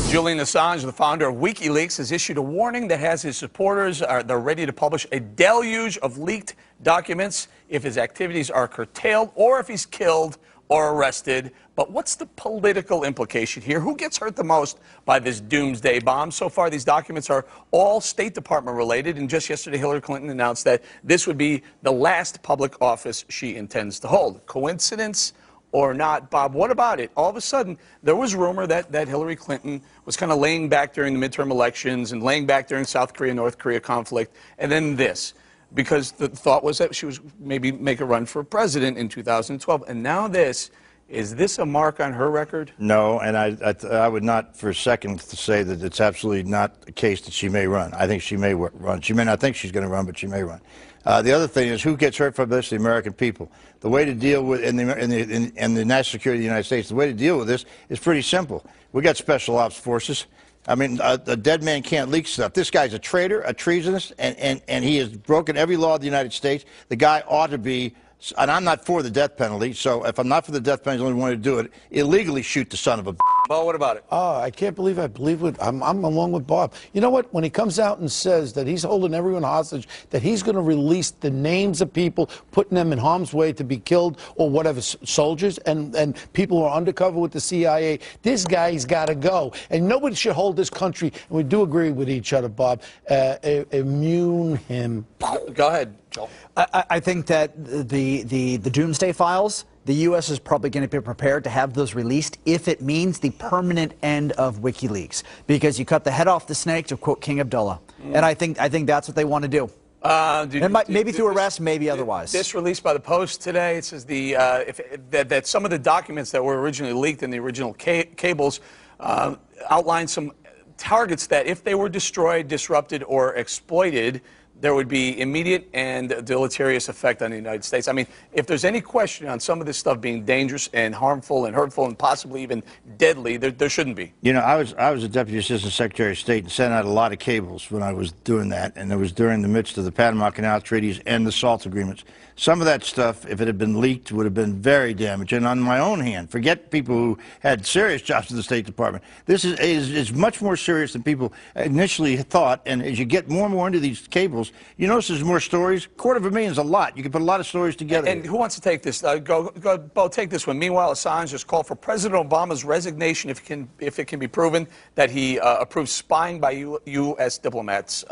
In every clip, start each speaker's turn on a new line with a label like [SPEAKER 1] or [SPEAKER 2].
[SPEAKER 1] Julian Assange, the founder of Wikileaks, has issued a warning that has his supporters they're ready to publish a deluge of leaked documents if his activities are curtailed or if he's killed or arrested. But what's the political implication here? Who gets hurt the most by this doomsday bomb? So far, these documents are all State Department related, and just yesterday, Hillary Clinton announced that this would be the last public office she intends to hold. Coincidence or not? Bob, what about it? All of a sudden, there was rumor that Hillary Clinton was kind of laying back during the midterm elections and laying back during South Korea-North Korea conflict, and then this, because the thought was that she was maybe make a run for president in 2012, and now this. Is this a mark on her record?
[SPEAKER 2] No, and I would not for a second say that it's absolutely not the case that she may run. I think she may run. She may not think she's going to run, but she may run. The other thing is, who gets hurt from this? The American people. The way to deal with, in the national security of the United States, the way to deal with this is pretty simple. We got special ops forces. I mean, a dead man can't leak stuff. This guy's a traitor, a treasonist, and he has broken every law of the United States. The guy ought to be. And I'm not for the death penalty, so if I'm not for the death penalty, the only one to do it, illegally shoot the son of a b****.
[SPEAKER 1] Well, what about it?
[SPEAKER 3] Oh, I can't believe I believe it. I'm along with Bob. You know what? When he comes out and says that he's holding everyone hostage, that he's going to release the names of people, putting them in harm's way to be killed or whatever, soldiers and people who are undercover with the CIA, this guy's got to go. And nobody should hold this country, and we do agree with each other, Bob, immune him.
[SPEAKER 1] Go ahead, Joel.
[SPEAKER 4] I think that the doomsday files, the U.S. is probably going to be prepared to have those released if it means the permanent end of WikiLeaks, because you cut the head off the snake, to quote King Abdullah. And I think that's what they want to do. Maybe through arrest, maybe otherwise.
[SPEAKER 1] This released by the Post today, it says that some of the documents that were originally leaked in the original cables outline some targets that if they were destroyed, disrupted, or exploited, there would be immediate and deleterious effect on the United States. I mean, if there's any question on some of this stuff being dangerous and harmful and hurtful and possibly even deadly, there shouldn't be.
[SPEAKER 2] You know, I was a Deputy Assistant Secretary of State and sent out a lot of cables when I was doing that, and it was during the midst of the Panama Canal treaties and the SALT agreements. Some of that stuff, if it had been leaked, would have been very damaging. And on my own hand, forget people who had serious jobs in the State Department. This is much more serious than people initially thought, and as you get more and more into these cables, you notice there's more stories. $250,000 is a lot. You can put a lot of stories together.
[SPEAKER 1] And who wants to take this? Go, Beau, take this one. Meanwhile, Assange has called for President Obama's resignation if it can be proven that he approved spying by U.S. diplomats.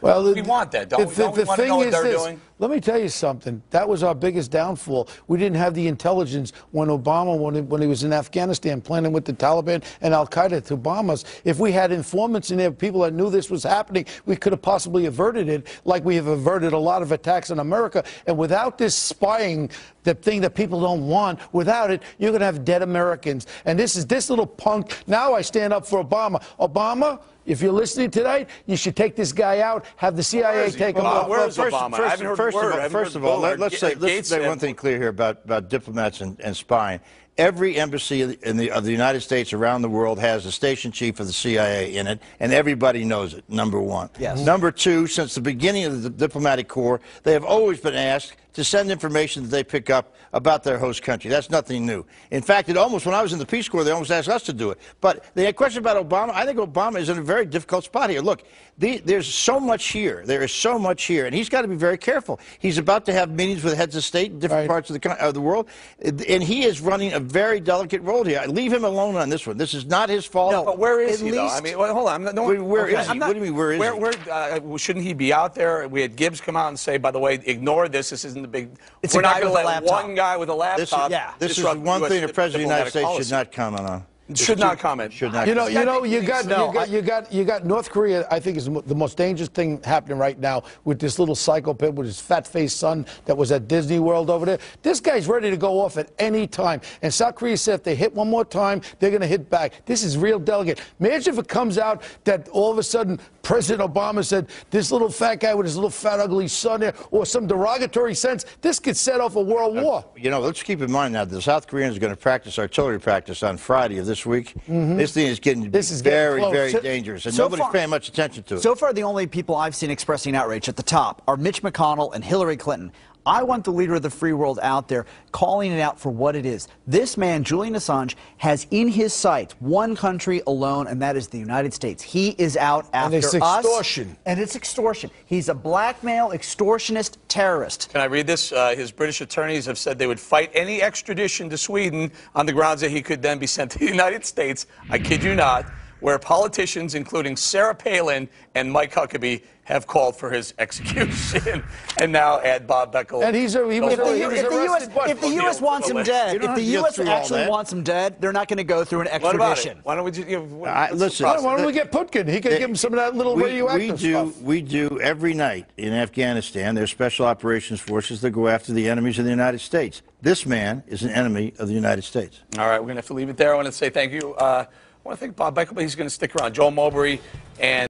[SPEAKER 1] Well, we want that, don't we? Don't we want to know what they're doing?
[SPEAKER 3] Let me tell you something. That was our biggest downfall. We didn't have the intelligence when Obama, when he was in Afghanistan, planning with the Taliban and al-Qaeda to bomb us. If we had informants in there, people that knew this was happening, we could have possibly averted it, like we have averted a lot of attacks in America. And without this spying, the thing that people don't want, without it, you're going to have dead Americans. And this little punk. Now I stand up for Obama. Obama, if you're listening tonight, you should take this guy out, have the CIA take him out.
[SPEAKER 1] Where's Obama?
[SPEAKER 2] First of all, let's say one thing clear here about diplomats and spying. Every embassy of the United States around the world has a station chief of the CIA in it, and everybody knows it, number one.
[SPEAKER 4] Yes.
[SPEAKER 2] Number two, since the beginning of the diplomatic corps, they have always been asked to send information that they pick up about their host country. That's nothing new. In fact, when I was in the Peace Corps, they almost asked us to do it. But the question about Obama, I think Obama is in a very difficult spot here. Look, there's so much here. There is so much here, and he's got to be very careful. He's about to have meetings with heads of state in different parts of the world, and he is running a very delicate role here. Leave him alone on this one. This is not his fault.
[SPEAKER 1] No, but where is he, though? I mean, well, hold on.
[SPEAKER 2] Where is he? What do you mean, where is
[SPEAKER 1] he? Shouldn't he be out there? We had Gibbs come out and say, by the way, ignore this. This isn't the big.
[SPEAKER 4] We're not going to let
[SPEAKER 1] one guy with a laptop.
[SPEAKER 2] This is one thing the President of the United States should not comment on.
[SPEAKER 1] Should not comment.
[SPEAKER 2] Should not.
[SPEAKER 3] You got North Korea. I think is the most dangerous thing happening right now with this little psychopath with his fat-faced son that was at Disney World over there. This guy's ready to go off at any time. And South Korea said if they hit one more time, they're going to hit back. This is real delicate. Imagine if it comes out that all of a sudden President Obama said this little fat guy with his little fat ugly son there, or some derogatory sense. This could set off a world war.
[SPEAKER 2] You know, let's keep in mind now the South Koreans are going to practice artillery practice on Friday of this week. This thing is getting very dangerous, and nobody's paying much attention to it.
[SPEAKER 4] So far, the only people I've seen expressing outrage at the top are Mitch McConnell and Hillary Clinton. I want the leader of the free world out there calling it out for what it is. This man, Julian Assange, has in his sights one country alone, and that is the United States. He is out after us.
[SPEAKER 3] And it's extortion.
[SPEAKER 4] And it's extortion. He's a blackmail, extortionist terrorist.
[SPEAKER 1] Can I read this? His British attorneys have said they would fight any extradition to Sweden on the grounds that he could then be sent to the United States. I kid you not. Where politicians, including Sarah Palin and Mike Huckabee, have called for his execution, and now add Bob Beckel.
[SPEAKER 3] And if
[SPEAKER 4] the U.S. wants him dead, if the U.S. actually wants him dead, they're not going to go through an extradition.
[SPEAKER 1] Why don't we just
[SPEAKER 2] listen?
[SPEAKER 3] Why don't we get Putkin? He could give him some of that little radioactive stuff.
[SPEAKER 2] We do every night in Afghanistan. There's special operations forces that go after the enemies of the United States. This man is an enemy of the United States.
[SPEAKER 1] All right, we're going to have to leave it there. I want to say thank you. I want to thank Bob Beckel, but he's going to stick around. Joel Mowbray and